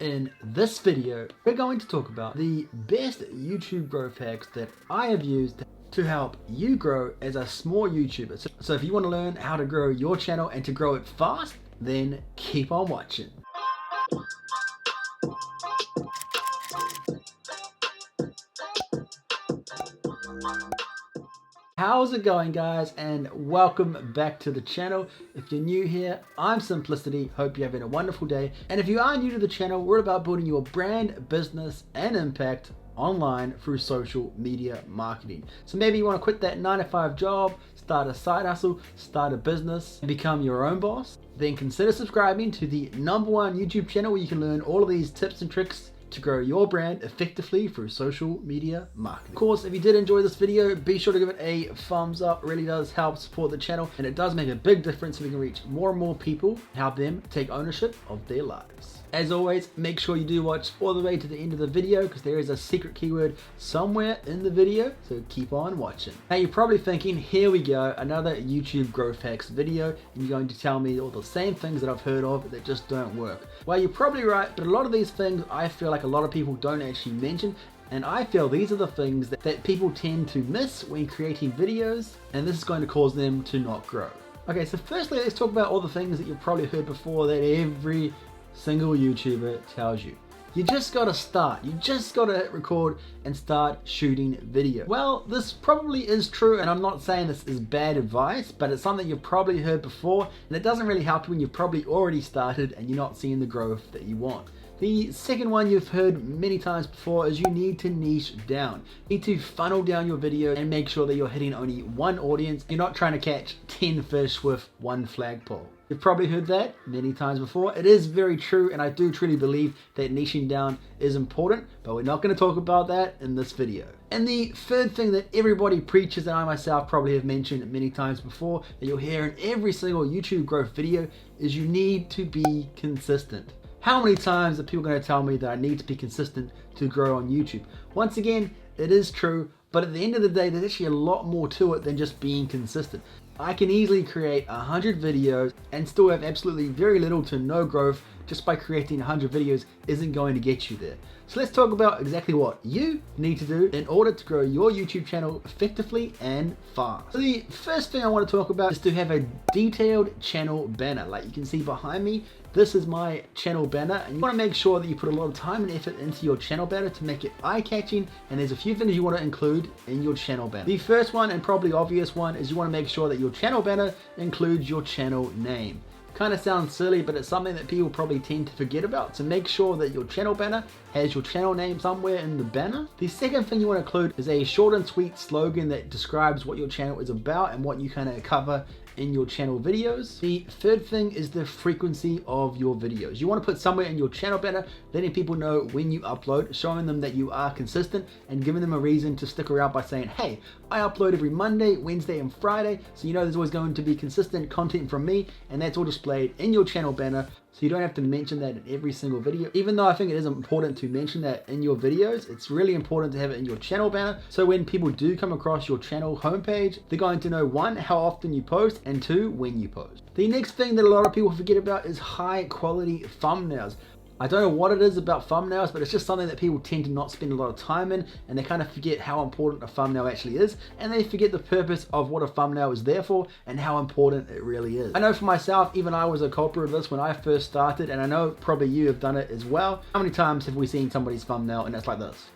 In this video, we're going to talk about the best YouTube growth hacks that I have used to help you grow as a small YouTuber. So if you want to learn how to grow your channel and to grow it fast, then keep on watching. How's it going, guys, and welcome back to the channel. If you're new here, I'm Simplicity. Hope you're having a wonderful day. And if you are new to the channel, we're about building your brand, business, and impact online through social media marketing. So maybe you want to quit that 9-to-5 job, start a side hustle, start a business, and become your own boss. Then consider subscribing to the #1 YouTube channel where you can learn all of these tips and tricks to grow your brand effectively through social media marketing. Of course, if you did enjoy this video, be sure to give it a thumbs up. It really does help support the channel, and it does make a big difference so we can reach more and more people, help them take ownership of their lives. As always, make sure you do watch all the way to the end of the video because there is a secret keyword somewhere in the video, so keep on watching. Now you're probably thinking, here we go, another YouTube growth hacks video, and you're going to tell me all the same things that I've heard of that just don't work. Well, you're probably right, but a lot of these things I feel like a lot of people don't actually mention, and I feel these are the things that people tend to miss when creating videos, and this is going to cause them to not grow. Okay, so firstly, let's talk about all the things that you've probably heard before that every single YouTuber tells you. You just gotta start. You just gotta hit record and start shooting video. Well, this probably is true, and I'm not saying this is bad advice, but it's something you've probably heard before, and it doesn't really help you when you've probably already started and you're not seeing the growth that you want. The second one you've heard many times before is you need to niche down. You need to funnel down your video and make sure that you're hitting only one audience. You're not trying to catch 10 fish with one flagpole. You've probably heard that many times before. It is very true, and I do truly believe that niching down is important, but we're not going to talk about that in this video. And the third thing that everybody preaches, and I myself probably have mentioned many times before, that you'll hear in every single YouTube growth video, is you need to be consistent. How many times are people going to tell me that I need to be consistent to grow on YouTube? Once again, it is true, but at the end of the day, there's actually a lot more to it than just being consistent. I can easily create 100 videos and still have absolutely very little to no growth. Just by creating 100 videos isn't going to get you there. So let's talk about exactly what you need to do in order to grow your YouTube channel effectively and fast. So the first thing I want to talk about is to have a detailed channel banner. Like you can see behind me, this is my channel banner, and you want to make sure that you put a lot of time and effort into your channel banner to make it eye-catching, and there's a few things you want to include in your channel banner. The first one, and probably obvious one, is you want to make sure that your channel banner includes your channel name. Kind of sounds silly, but it's something that people probably tend to forget about. So make sure that your channel banner has your channel name somewhere in the banner. The second thing you want to include is a short and sweet slogan that describes what your channel is about and what you kind of cover in your channel videos. The third thing is the frequency of your videos. You want to put somewhere in your channel banner, letting people know when you upload, showing them that you are consistent, and giving them a reason to stick around by saying, hey, I upload every Monday, Wednesday, and Friday, so you know there's always going to be consistent content from me, and that's all displayed in your channel banner. So you don't have to mention that in every single video. Even though I think it is important to mention that in your videos, it's really important to have it in your channel banner. So when people do come across your channel homepage, they're going to know, 1, how often you post, and 2, when you post. The next thing that a lot of people forget about is high quality thumbnails. I don't know what it is about thumbnails, but it's just something that people tend to not spend a lot of time in, and they kind of forget how important a thumbnail actually is, and they forget the purpose of what a thumbnail is there for and how important it really is. I know for myself, even I was a culprit of this when I first started, and I know probably you have done it as well. How many times have we seen somebody's thumbnail and it's like this?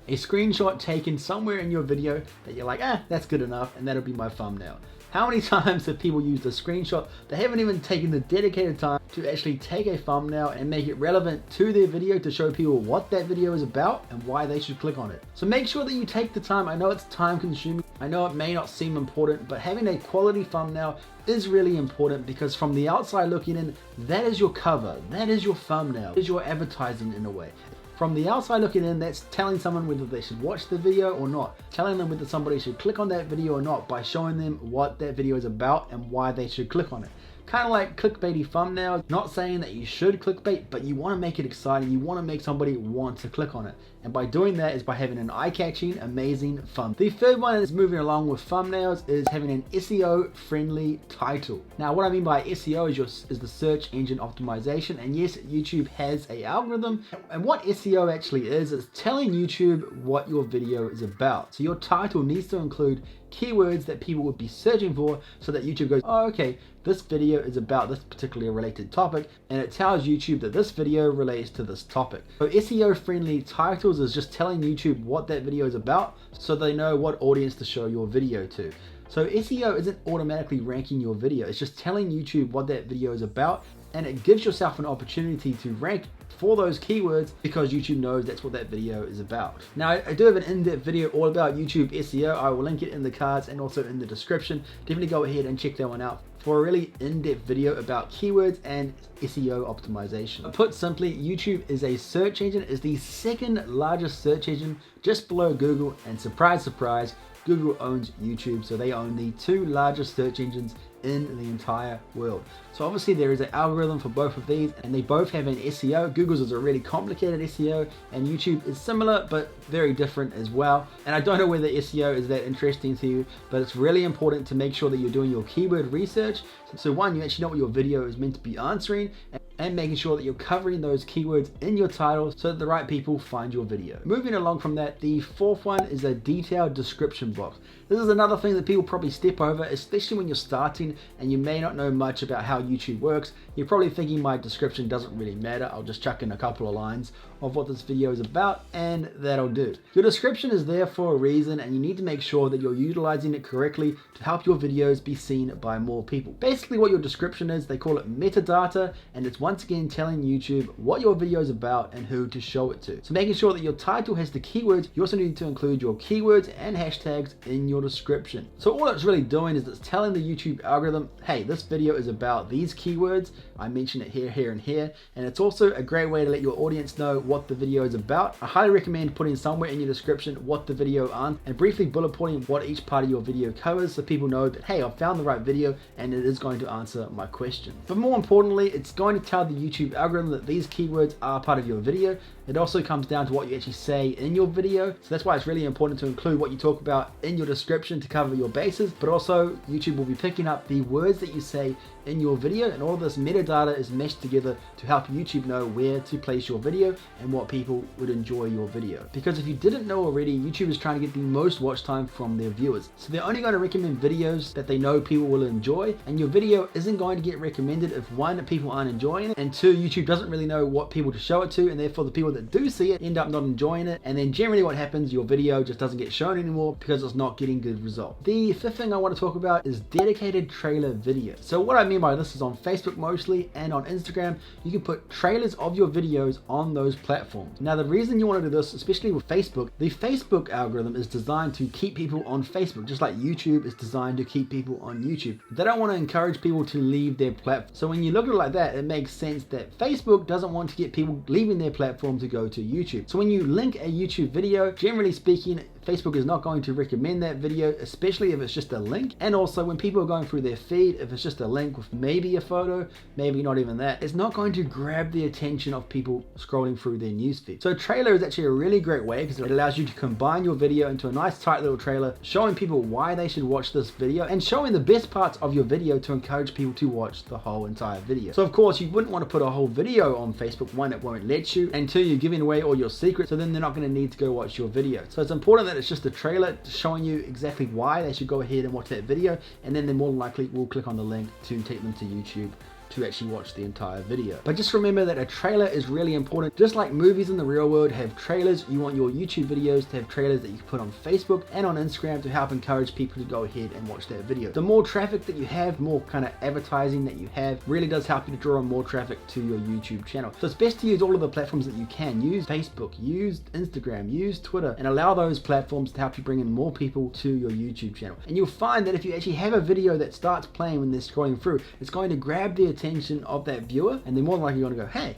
A screenshot taken somewhere in your video that you're like, that's good enough, and that'll be my thumbnail. How many times have people used a screenshot? They haven't even taken the dedicated time to actually take a thumbnail and make it relevant to their video to show people what that video is about and why they should click on it. So make sure that you take the time. I know it's time consuming. I know it may not seem important, but having a quality thumbnail is really important because from the outside looking in, that is your cover, that is your thumbnail, that is your advertising in a way. From the outside looking in, that's telling someone whether they should watch the video or not, telling them whether somebody should click on that video or not by showing them what that video is about and why they should click on it. kind of like clickbaity thumbnails. Not saying that you should clickbait, but you want to make it exciting. You want to make somebody want to click on it. And by doing that is by having an eye-catching, amazing thumb. The third one is moving along with thumbnails is having an SEO-friendly title. Now, what I mean by SEO is the search engine optimization. And yes, YouTube has an algorithm. And what SEO actually is telling YouTube what your video is about. So your title needs to include keywords that people would be searching for, so that YouTube goes, oh, okay, this video is about this particularly related topic, and it tells YouTube that this video relates to this topic. So SEO friendly titles is just telling YouTube what that video is about, so they know what audience to show your video to. So SEO isn't automatically ranking your video, it's just telling YouTube what that video is about, and it gives yourself an opportunity to rank for those keywords because YouTube knows that's what that video is about. Now, I do have an in-depth video all about YouTube SEO. I will link it in the cards and also in the description. Definitely go ahead and check that one out for a really in-depth video about keywords and SEO optimization. Put simply, YouTube is a search engine, is the second largest search engine just below Google, and surprise, surprise, Google owns YouTube, so they own the two largest search engines in the entire world. So obviously there is an algorithm for both of these, and they both have an SEO. Google's is a really complicated SEO, and YouTube is similar but very different as well. And I don't know whether SEO is that interesting to you, but it's really important to make sure that you're doing your keyword research. So one, you actually know what your video is meant to be answering, and making sure that you're covering those keywords in your title so that the right people find your video. Moving along from that, the fourth one is a detailed description box. This is another thing that people probably step over, especially when you're starting and you may not know much about how YouTube works. You're probably thinking my description doesn't really matter. I'll just chuck in a couple of lines of what this video is about and that'll do. Your description is there for a reason, and you need to make sure that you're utilizing it correctly to help your videos be seen by more people. Basically what your description is, they call it metadata, and it's once again telling YouTube what your video is about and who to show it to. So making sure that your title has the keywords, you also need to include your keywords and hashtags in your description. So all it's really doing is it's telling the YouTube algorithm, hey, this video is about these keywords. I mention it here, here, and here. And it's also a great way to let your audience know what the video is about. I highly recommend putting somewhere in your description what the video on, and briefly bullet pointing what each part of your video covers, so people know that, hey, I've found the right video and it is going to answer my question. But more importantly, it's going to tell the YouTube algorithm that these keywords are part of your video. It also comes down to what you actually say in your video. So that's why it's really important to include what you talk about in your description to cover your bases, but also YouTube will be picking up the words that you say in your video, and all of this metadata is meshed together to help YouTube know where to place your video and what people would enjoy your video. Because if you didn't know already, YouTube is trying to get the most watch time from their viewers. So they're only going to recommend videos that they know people will enjoy, and your video isn't going to get recommended if one, people aren't enjoying it, and two, YouTube doesn't really know what people to show it to, and therefore the people that do see it end up not enjoying it, and then generally what happens, your video just doesn't get shown anymore because it's not getting good results. The fifth thing I want to talk about is dedicated trailer videos. So what I mean by this is on Facebook mostly, and on Instagram, you can put trailers of your videos on those platforms. Now the reason you want to do this, especially with Facebook, the Facebook algorithm is designed to keep people on Facebook, just like YouTube is designed to keep people on YouTube. They don't want to encourage people to leave their platform. So when you look at it like that, it makes sense that Facebook doesn't want to get people leaving their platform to go to YouTube. So when you link a YouTube video, generally speaking, Facebook is not going to recommend that video, especially if it's just a link. And also when people are going through their feed, if it's just a link with maybe a photo, maybe not even that, it's not going to grab the attention of people scrolling through their newsfeed. So a trailer is actually a really great way because it allows you to combine your video into a nice tight little trailer, showing people why they should watch this video and showing the best parts of your video to encourage people to watch the whole entire video. So of course you wouldn't want to put a whole video on Facebook. One, it won't let you, and two, you're giving away all your secrets, so then they're not going to need to go watch your video. So it's important that it's just a trailer showing you exactly why they should go ahead and watch that video, and then they more than likely will click on the link to take them to YouTube to actually watch the entire video. But just remember that a trailer is really important. Just like movies in the real world have trailers, you want your YouTube videos to have trailers that you can put on Facebook and on Instagram to help encourage people to go ahead and watch that video. The more traffic that you have, more kind of advertising that you have, really does help you to draw more traffic to your YouTube channel. So it's best to use all of the platforms that you can. Use Facebook, use Instagram, use Twitter, and allow those platforms to help you bring in more people to your YouTube channel. And you'll find that if you actually have a video that starts playing when they're scrolling through, it's going to grab the attention of that viewer, and they're more than likely going to go, hey,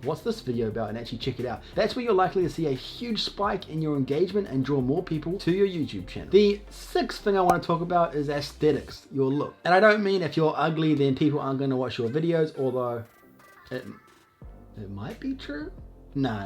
what's this video about, and actually check it out. That's where you're likely to see a huge spike in your engagement and draw more people to your YouTube channel. The sixth thing I want to talk about is aesthetics, your look. And I don't mean if you're ugly then people aren't going to watch your videos, although it might be true. No.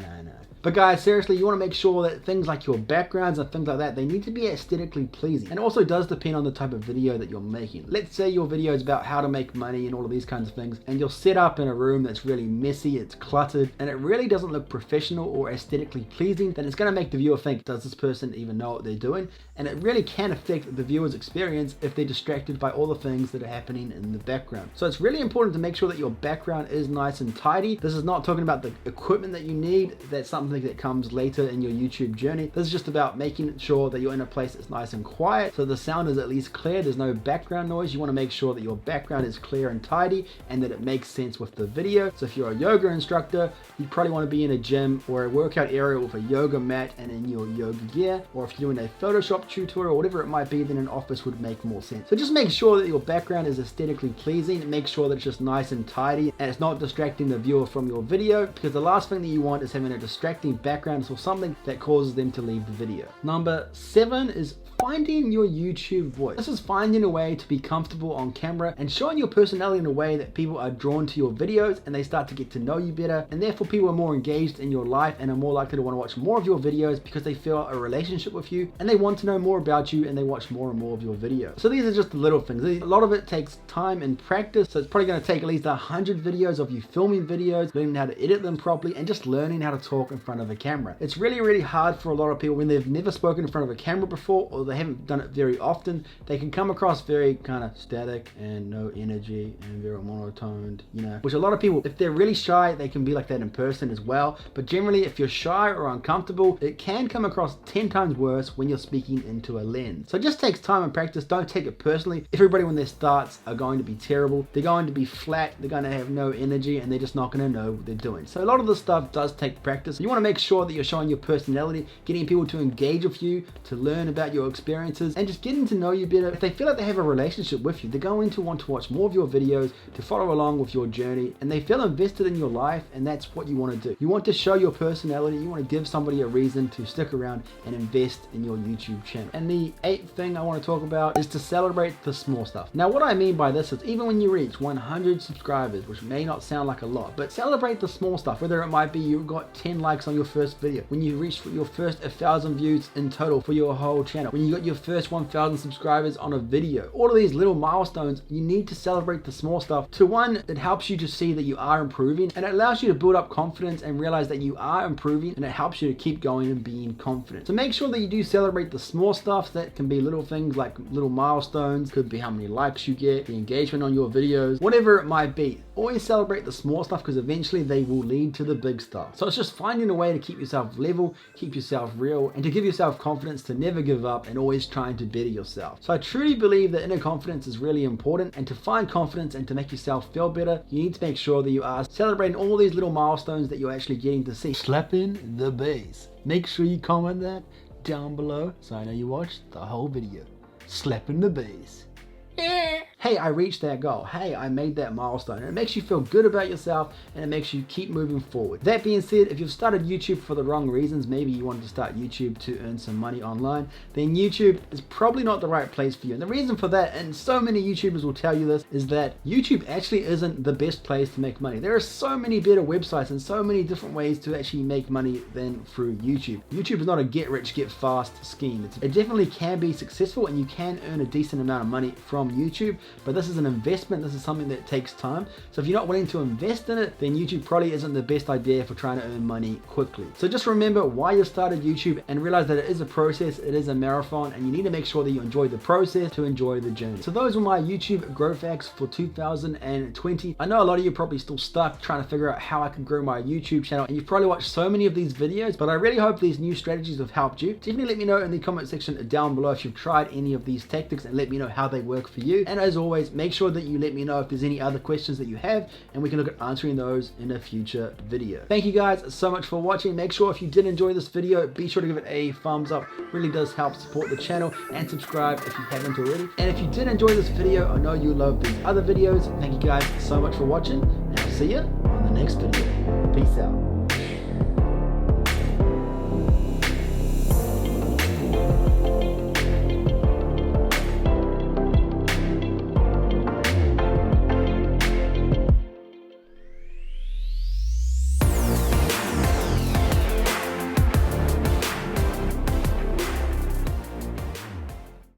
But guys, seriously, you want to make sure that things like your backgrounds and things like that, they need to be aesthetically pleasing. And it also does depend on the type of video that you're making. Let's say your video is about how to make money and all of these kinds of things, and you're set up in a room that's really messy, it's cluttered, and it really doesn't look professional or aesthetically pleasing, then it's going to make the viewer think, does this person even know what they're doing? And it really can affect the viewer's experience if they're distracted by all the things that are happening in the background. So it's really important to make sure that your background is nice and tidy. This is not talking about the equipment that you need. That's something that comes later in your YouTube journey. This is just about making sure that you're in a place that's nice and quiet, so the sound is at least clear, there's no background noise. You want to make sure that your background is clear and tidy and that it makes sense with the video. So if you're a yoga instructor, you probably want to be in a gym or a workout area with a yoga mat and in your yoga gear, or if you're doing a Photoshop tutorial or whatever it might be, then an office would make more sense. So just make sure that your background is aesthetically pleasing and make sure that it's just nice and tidy and it's not distracting the viewer from your video, because the last thing that you want is having a distracting background or something that causes them to leave the video. Number 7 is finding your YouTube voice. This is finding a way to be comfortable on camera and showing your personality in a way that people are drawn to your videos and they start to get to know you better, and therefore people are more engaged in your life and are more likely to want to watch more of your videos because they feel a relationship with you and they want to know more about you and they watch more and more of your videos. So these are just the little things. A lot of it takes time and practice, so it's probably going to take at least 100 videos of you filming videos, learning how to edit them properly, and just learning how to talk in front of a camera. It's really hard for a lot of people when they've never spoken in front of a camera before, or they haven't done it very often. They can come across very kind of static and no energy and very monotoned, you know, which a lot of people, if they're really shy, they can be like that in person as well. But generally, if you're shy or uncomfortable, it can come across 10 times worse when you're speaking into a lens. So it just takes time and practice. Don't take it personally. Everybody when they starts are going to be terrible. They're going to be flat. They're going to have no energy and they're just not going to know what they're doing. So a lot of this stuff does take practice. You want to make sure that you're showing your personality, getting people to engage with you, to learn about your experiences, and just getting to know you better. If they feel like they have a relationship with you, they're going to want to watch more of your videos, to follow along with your journey, and they feel invested in your life, and that's what you want to do. You want to show your personality. You want to give somebody a reason to stick around and invest in your YouTube channel. And the 8th thing I want to talk about is to celebrate the small stuff. Now what I mean by this is even when you reach 100 subscribers, which may not sound like a lot, but celebrate the small stuff, whether it might be you got 10 likes on your first video, when you reached your first 1,000 views in total for your whole channel, when you got your first 1,000 subscribers on a video. All of these little milestones, you need to celebrate the small stuff. To one, it helps you to see that you are improving, and it allows you to build up confidence and realize that you are improving, and it helps you to keep going and being confident. So make sure that you do celebrate the small stuff. That can be little things like little milestones, could be how many likes you get, the engagement on your videos, whatever it might be. Always celebrate the small stuff because eventually they will lead to the big stuff. So it's just finding a way to keep yourself level, keep yourself real, and to give yourself confidence to never give up and always trying to better yourself. So I truly believe that inner confidence is really important, and to find confidence and to make yourself feel better, you need to make sure that you are celebrating all these little milestones that you're actually getting to see. Slapping the bass. Make sure you comment that down below so I know you watched the whole video. Slapping the bass. Hey, I reached that goal. Hey, I made that milestone. And it makes you feel good about yourself and it makes you keep moving forward. That being said, if you've started YouTube for the wrong reasons, maybe you wanted to start YouTube to earn some money online, then YouTube is probably not the right place for you. And the reason for that, and so many YouTubers will tell you this, is that YouTube actually isn't the best place to make money. There are so many better websites and so many different ways to actually make money than through YouTube. YouTube is not a get rich, get fast scheme. It definitely can be successful and you can earn a decent amount of money from YouTube, but this is an investment. This is something that takes time. So if you're not willing to invest in it, then YouTube probably isn't the best idea for trying to earn money quickly. So just remember why you started YouTube and realize that it is a process, it is a marathon, and you need to make sure that you enjoy the process to enjoy the journey. So those were my YouTube growth hacks for 2020. I know a lot of you are probably still stuck trying to figure out how I can grow my YouTube channel, and you've probably watched so many of these videos, but I really hope these new strategies have helped you. Definitely let me know in the comment section down below if you've tried any of these tactics, and let me know how they work for you. And as always, make sure that you let me know if there's any other questions that you have, and we can look at answering those in a future video. Thank you guys so much for watching. Make sure if you did enjoy this video, be sure to give it a thumbs up. It really does help support the channel, and subscribe if you haven't already. And if you did enjoy this video, I know you love these other videos. Thank you guys so much for watching, and I'll see you on the next next video. Peace out.